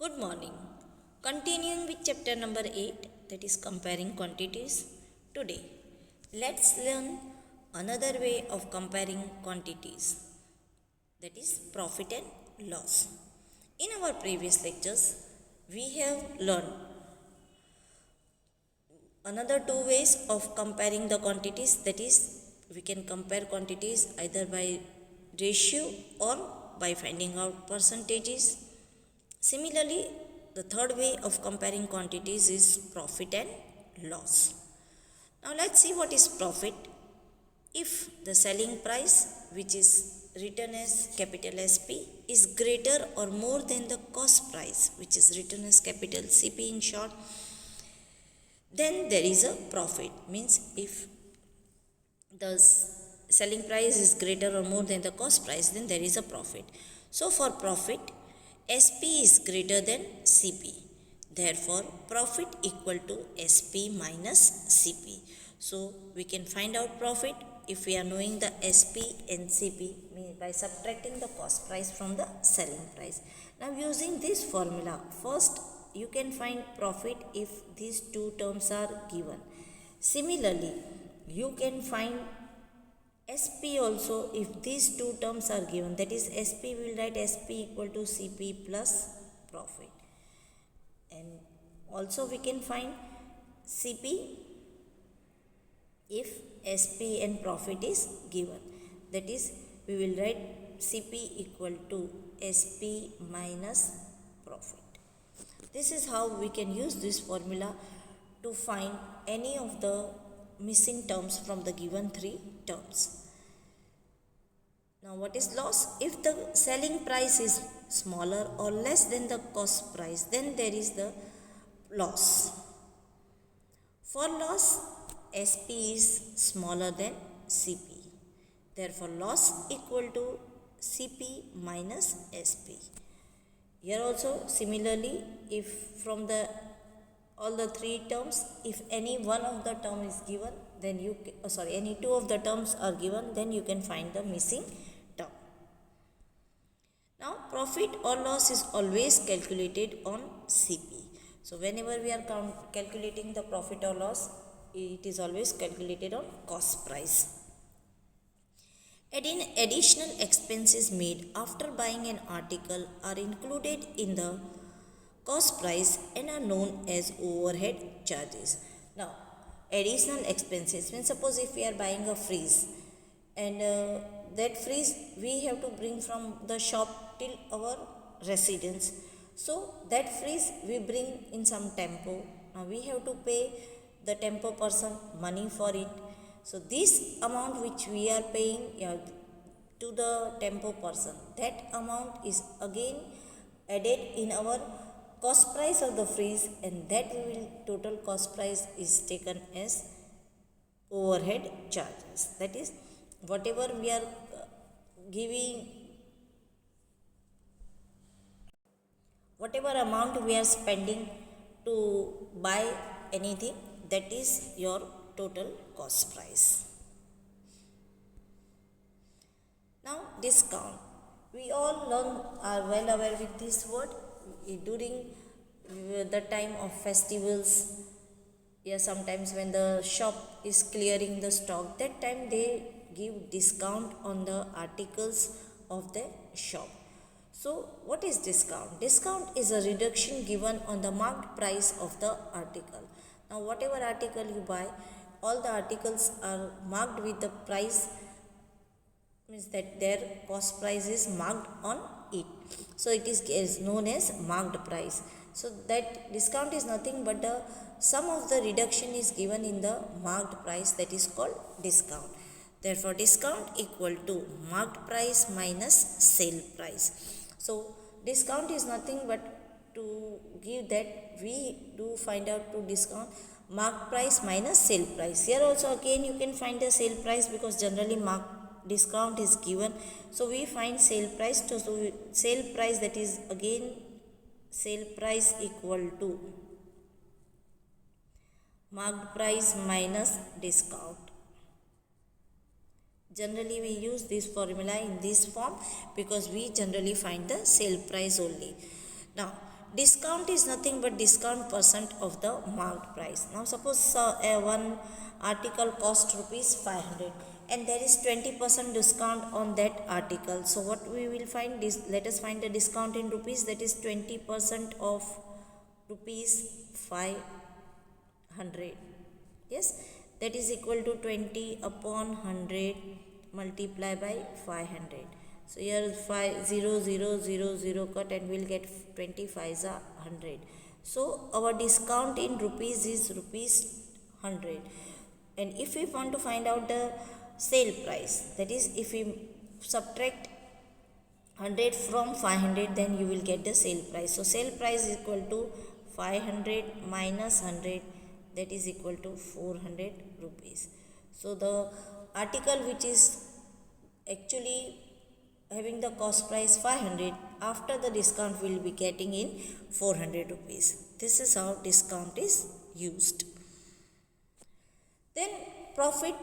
Good morning. Continuing with chapter number 8, that is comparing quantities. Today, let's learn another way of comparing quantities, that is profit and loss. In our previous lectures, we have learned another two ways of comparing the quantities, that is we can compare quantities either by ratio or by finding out percentages. Similarly, the third way of comparing quantities is profit and loss. Now let's see what is profit. If the selling price, which is written as capital SP, is greater or more than the cost price, which is written as capital CP in short, then there is a profit. Means if the selling price is greater or more than the cost price, then there is a profit. So for profit, SP is greater than CP. Therefore, profit equal to SP minus CP. So, we can find out profit if we are knowing the SP and CP by subtracting the cost price from the selling price. Now, using this formula, first you can find profit if these two terms are given. Similarly, you can find SP also if these two terms are given, that is SP, we will write SP equal to CP plus profit, and also we can find CP if SP and profit is given, that is we will write CP equal to SP minus profit. This is how we can use this formula to find any of the missing terms from the given three terms. Now what is loss? If the selling price is smaller or less than the cost price, then there is the loss. For loss, SP is smaller than CP. Therefore loss equal to CP minus SP. Here also similarly, if from the all the three terms, if any one of the term is given, then you any two of the terms are given, then you can find the missing term. Now profit or loss is always calculated on CP. So whenever we are calculating the profit or loss, it is always calculated on cost price. Additional expenses made after buying an article are included in the cost price and are known as overhead charges. Now, additional expenses means, suppose if we are buying a fridge and that fridge we have to bring from the shop till our residence. So that fridge we bring in some tempo. Now we have to pay the tempo person money for it. So this amount which we are paying to the tempo person, that amount is again added in our cost price of the fridge, and that total cost price is taken as overhead charges. That is, whatever we are giving, whatever amount we are spending to buy anything, that is your total cost price. Now discount, we all are well aware with this word. During the time of festivals, sometimes when the shop is clearing the stock, that time they give discount on the articles of the shop. So what is discount? Discount is a reduction given on the marked price of the article. Now whatever article you buy, all the articles are marked with the price, means that their cost price is marked on it. So it is known as marked price. So that discount is nothing but the sum of the reduction is given in the marked price, that is called discount. Therefore discount equal to marked price minus sale price. So discount is nothing but to give that we do find out to discount marked price minus sale price. Here also again you can find the sale price, because generally discount is given, so we find sale price. So sale price, that is again sale price equal to marked price minus discount. Generally we use this formula in this form because we generally find the sale price only. Now discount is nothing but discount percent of the marked price. Now suppose one article cost rupees 500 and there is 20% discount on that article. So what we will find is, let us find the discount in rupees, that is 20% of rupees 500. Yes, that is equal to 20 upon 100 multiply by 500. So here 0 cut and we'll get 25 is 100. So our discount in rupees is rupees 100. And if we want to find out the sale price, that is if we subtract 100 from 500, then you will get the sale price. So sale price is equal to 500 minus 100, that is equal to 400 rupees. So the article which is actually having the cost price 500, after the discount will be getting in 400 rupees. This is how discount is used. Then profit,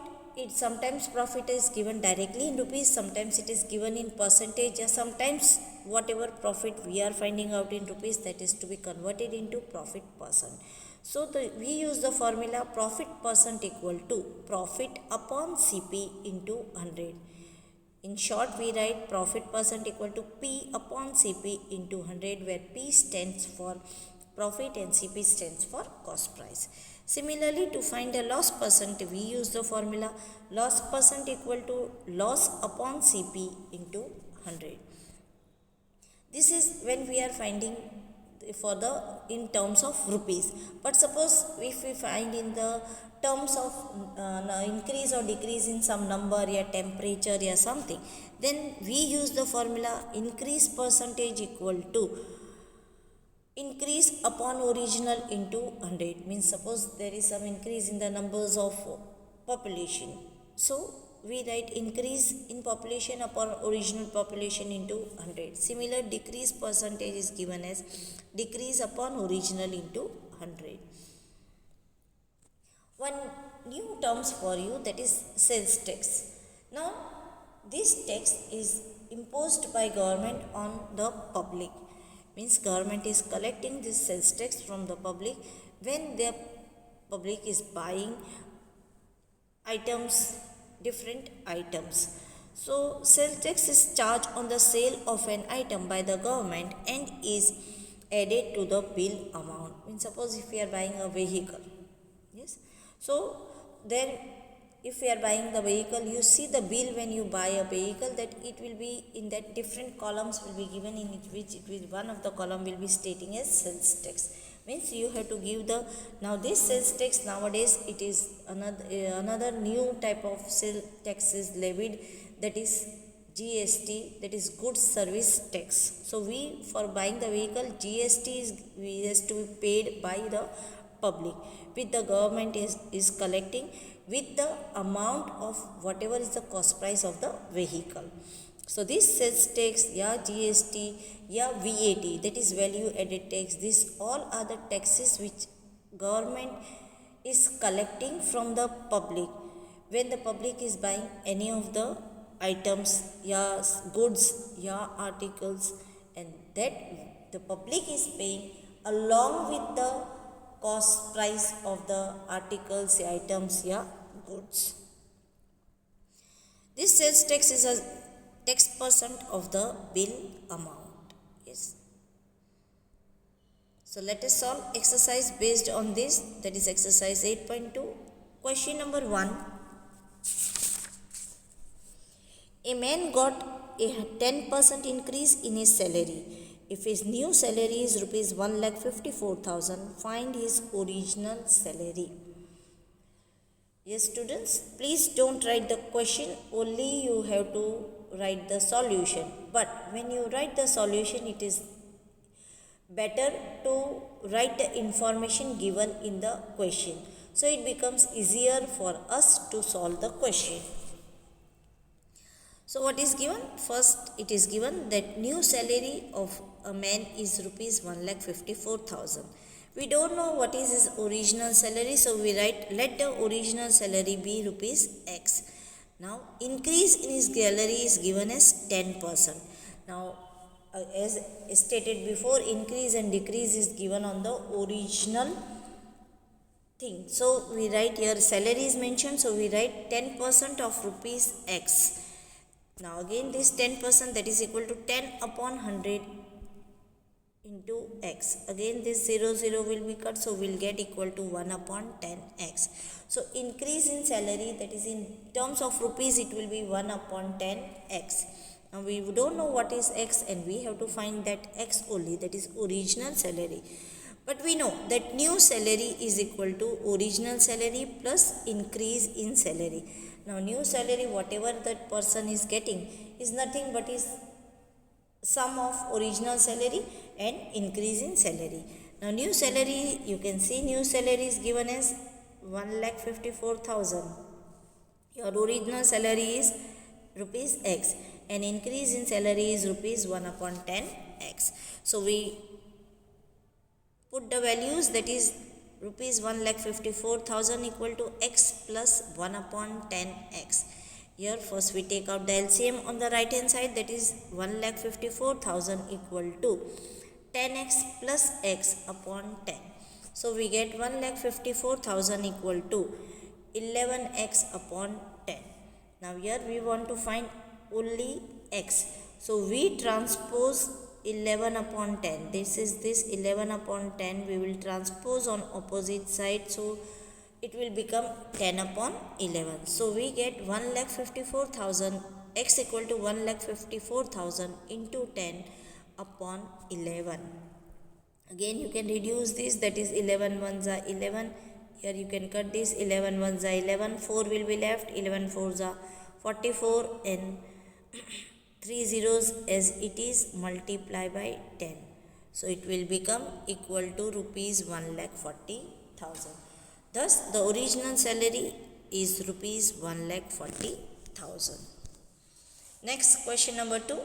sometimes profit is given directly in rupees, sometimes it is given in percentage, or sometimes whatever profit we are finding out in rupees, that is to be converted into profit percent. So we use the formula profit percent equal to profit upon CP into 100. In short, we write profit percent equal to P upon CP into 100, where P stands for profit and CP stands for cost price. Similarly, to find a loss percent, we use the formula loss percent equal to loss upon CP into 100. This is when we are finding for the in terms of rupees. But suppose if we find in the terms of increase or decrease in some number or temperature or something, then we use the formula increase percentage equal to increase upon original into 100. Means suppose there is some increase in the numbers of population, so we write increase in population upon original population into 100. Similar decrease percentage is given as decrease upon original into 100. One new terms for you, that is sales tax. Now this tax is imposed by government on the public. Means government is collecting this sales tax from the public when the public is buying items, different items. So sales tax is charged on the sale of an item by the government and is added to the bill amount. Means suppose if we are buying a vehicle, yes, so then if we are buying the vehicle, you see the bill when you buy a vehicle, that it will be in that different columns will be given, in which it will, one of the column will be stating as sales tax. Means you have to give the, now this sales tax nowadays it is another new type of sales tax is levied, that is GST, that is goods service tax. So we, for buying the vehicle, GST has to be paid by the public, which the government is collecting with the amount of whatever is the cost price of the vehicle. So this sales tax, GST, VAT, that is value added tax, these all are the taxes which government is collecting from the public when the public is buying any of the items, goods, articles, and that the public is paying along with the cost price of the articles, items, goods. This sales tax is a tax percent of the bill amount. Yes. So let us solve exercise based on this, that is exercise 8.2. Question number 1. A man got a 10% increase in his salary. If his new salary is rupees 1,54,000, find his original salary. Yes, students, please don't write the question, only you have to write the solution. But when you write the solution, it is better to write the information given in the question. So it becomes easier for us to solve the question. So what is given? First, it is given that new salary of a man is rupees 1,54,000. We don't know what is his original salary, so we write let the original salary be rupees X. Now increase in his salary is given as 10%. Now as stated before, increase and decrease is given on the original thing. So we write here salary is mentioned, so we write 10% of rupees X. Now again this 10%, that is equal to 10 upon 100 into X. Again this 0 will be cut, so we'll get equal to 1 upon 10X. So increase in salary, that is in terms of rupees, it will be 1 upon 10X. Now we don't know what is X, and we have to find that X only, that is original salary. But we know that new salary is equal to original salary plus increase in salary. Now new salary, whatever that person is getting, is nothing but is sum of original salary and increase in salary. Now new salary, you can see new salary is given as 1,54,000. Your original salary is rupees X, and increase in salary is rupees 1 upon 10X. So we put the values, that is rupees 1,54,000 equal to X plus 1 upon 10X. Here first we take out the LCM on the right hand side, that is 1,54,000 equal to 10X plus X upon 10. So we get 1,54,000 equal to 11X upon 10. Now here we want to find only X. So we transpose 11 upon 10. This is this 11 upon 10. We will transpose on opposite side. So it will become 10 upon 11. So we get 1,54,000. X equal to 1,54,000 into 10 upon 11. Again you can reduce this, that is 11 ones are 11. Here you can cut this, 11 ones are 11. 4 will be left, 11 fours are 44, and 3 zeros as it is, multiply by 10. So it will become equal to rupees 1,40,000. Thus the original salary is rupees 1,40,000. Next, question number 2.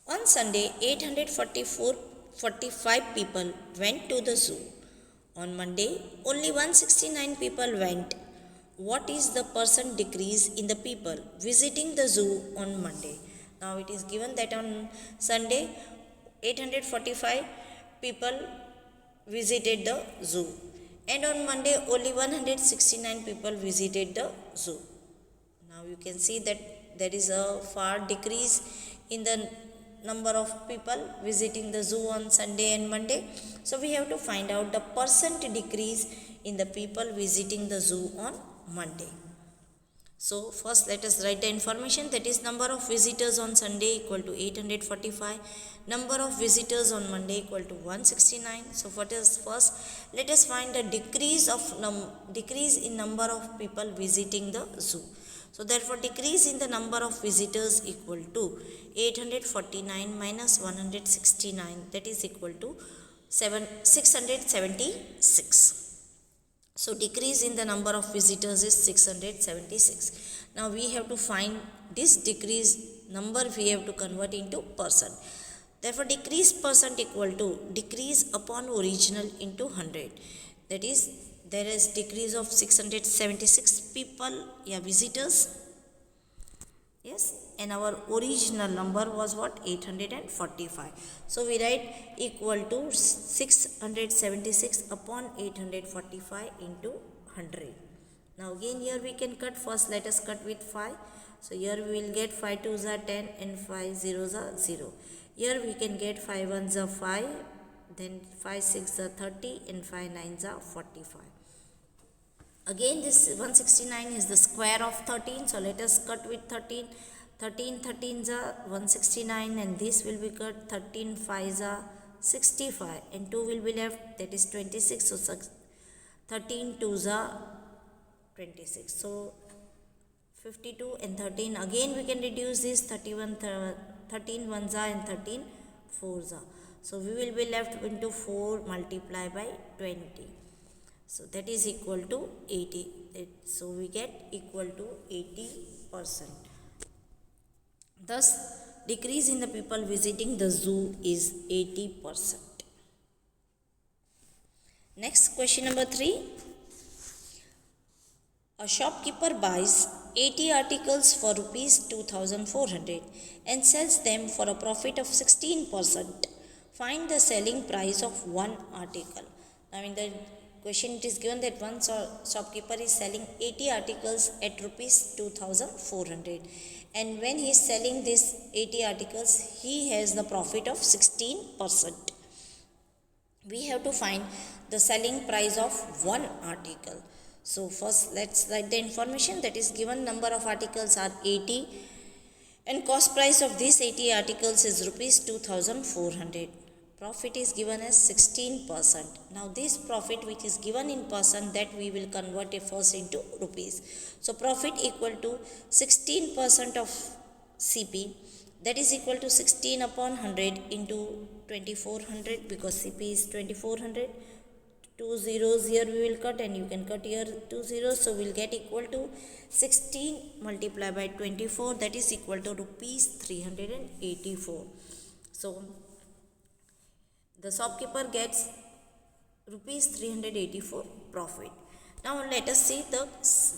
On Sunday, 845 people went to the zoo. On Monday, only 169 people went. What is the percent decrease in the people visiting the zoo on Monday? Now it is given that on Sunday, 845 people visited the zoo, and on Monday only 169 people visited the zoo. Now you can see that there is a far decrease in the number of people visiting the zoo on Sunday and Monday. So we have to find out the percent decrease in the people visiting the zoo on Monday. So first let us write the information, that is number of visitors on Sunday equal to 845, number of visitors on Monday equal to 169. So first let us find the decrease in number of people visiting the zoo. So therefore decrease in the number of visitors equal to 849 minus 169, that is equal to 676. So decrease in the number of visitors is 676. Now we have to find this decrease number, we have to convert into percent. Therefore decrease percent equal to decrease upon original into 100. That is, there is decrease of 676 people, visitors. Yes, and our original number was what? 845. So we write equal to 676 upon 845 into 100. Now again here we can cut. First let us cut with 5. So here we will get 5 2s are 10 and 5 zeros are 0. Here we can get 5 1s are 5, then 5 6 are 30, and 5 9s are 45. Again this 169 is the square of 13, so let us cut with 13. 13 13s are 169, and this will be cut. 13 5s are 65, and 2 will be left, that is 26. So 13 2s are 26. So 52 and 13, again we can reduce this. 13 1s are and 13 4s are. So we will be left into 4 multiplied by 20. So that is equal to 80. So we get equal to 80%. Thus, decrease in the people visiting the zoo is 80%. Next, question number 3. A shopkeeper buys 80 articles for rupees 2400 and sells them for a profit of 16%. Find the selling price of one article. Now in the question it is given that one shopkeeper is selling 80 articles at rupees 2400, and when he is selling these 80 articles he has the profit of 16%. We have to find the selling price of one article. So first let's write the information that is given. Number of articles are 80 and cost price of these 80 articles is rupees 2400. Profit is given as 16%. Now this profit which is given in percent, that we will convert it first into rupees. So profit equal to 16% of CP, that is equal to 16 upon 100 into 2400, because CP is 2400. 2 zeros here we will cut, and you can cut here 2 zeros, so we will get equal to 16 multiplied by 24, that is equal to rupees 384. So the shopkeeper gets rupees 384 profit. Now let us see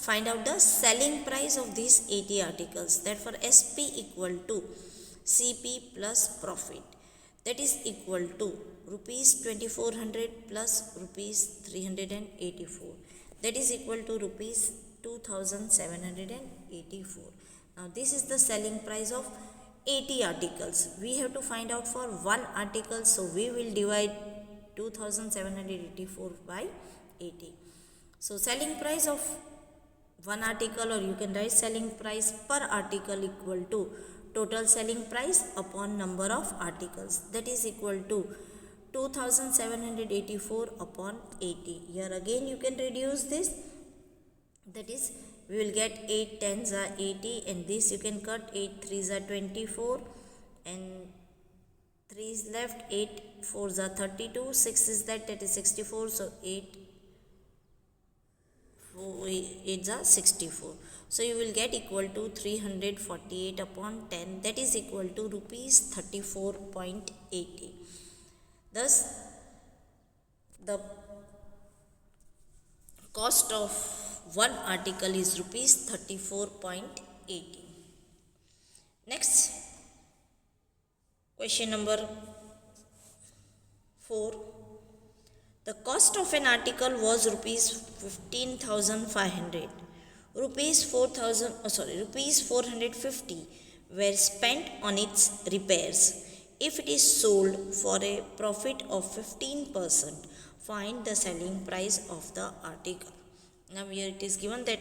find out the selling price of these 80 articles. Therefore SP equal to CP plus profit, that is equal to rupees 2400 plus rupees 384, that is equal to rupees 2784. Now this is the selling price of 80 articles. We have to find out for one article, so we will divide 2784 by 80. So selling price of one article, or you can write selling price per article, equal to total selling price upon number of articles, that is equal to 2784 upon 80. Here again you can reduce this, that is we will get 8 tens are 80, and this you can cut, 8 threes are 24, and 3 is left, 8 fours are 32, 6 is that is 64, so 8 8s are 64. So you will get equal to 348 upon 10, that is equal to rupees 34.80. Thus the cost of one article is rupees 34.80. Next, question number 4. The cost of an article was rupees 15,500. Rupees 450 were spent on its repairs. If it is sold for a profit of 15%, find the selling price of the article. Now here it is given that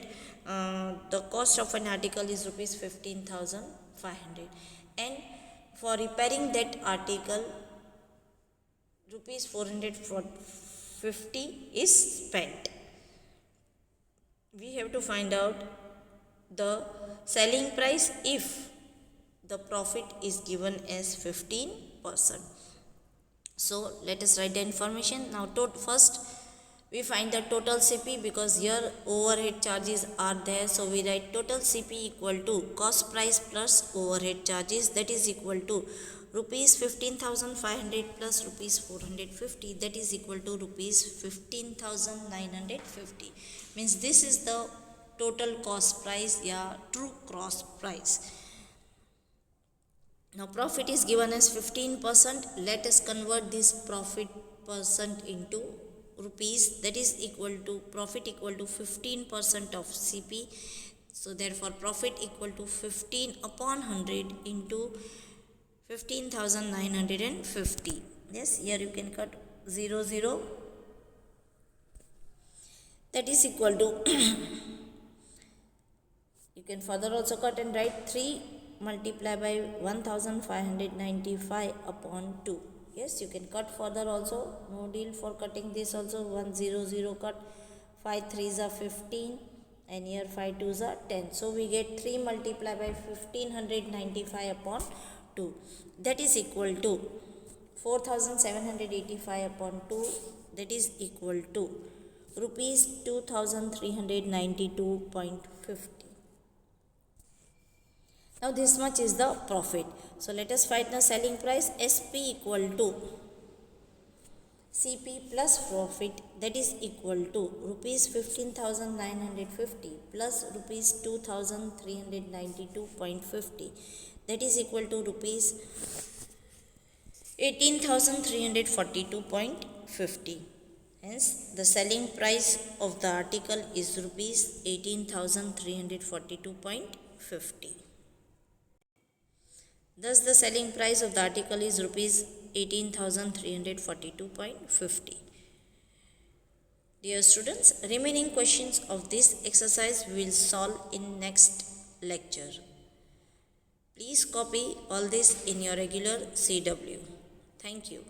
the cost of an article is rupees 15,500, and for repairing that article rupees 450 is spent. We have to find out the selling price if the profit is given as 15%. So let us write the information. Now first we find the total CP, because here overhead charges are there, so we write total CP equal to cost price plus overhead charges, that is equal to rupees 15,500 plus rupees 450, that is equal to rupees 15,950. Means this is the total cost price, true cost price. Now profit is given as 15%. Let us convert this profit percent into rupees, that is equal to profit equal to 15% of CP. So therefore profit equal to 15 upon 100 into 15,950. Yes, here you can cut 0 0, that is equal to you can further also cut and write 3 multiply by 1595 upon 2. Yes, you can cut further also, no deal for cutting this also. 100 cut, 5 3s are 15, and here 5 2s are 10. So we get 3 multiply by 1595 upon 2, that is equal to 4785 upon 2, that is equal to rupees 2392.50. Now this much is the profit. So let us find the selling price. SP equal to CP plus profit, that is equal to rupees 15,950 plus rupees 2,392.50, that is equal to rupees 18,342.50. Hence, the selling price of the article is rupees 18,342.50. Thus, the selling price of the article is rupees 18,342.50. Dear students, remaining questions of this exercise we will solve in next lecture. Please copy all this in your regular CW. Thank you.